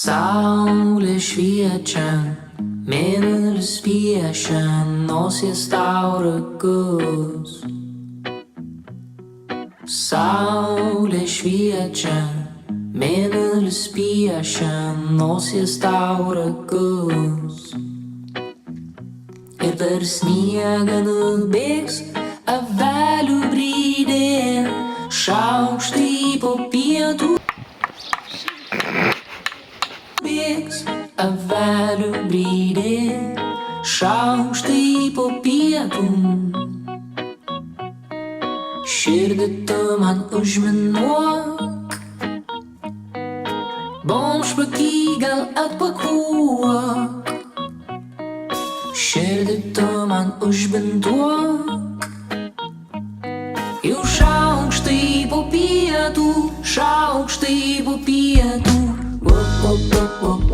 Saulė šviečia, mėnulis piešia nosies tau ragus. Saulė šviečia, mėnulis piešia nosies tau ragus. Ir per sniegą nubėgs avelių brydė, šaukštai po pietų. Bėgs avelių brydė, šaukštai po pietų. Širdį tu man užminuok, bomžpakį gal atpakuok. Širdį tu man užbinduok, jau šaukštai po pietų, šaukštai po pietų. Wop, wop, wop, wop.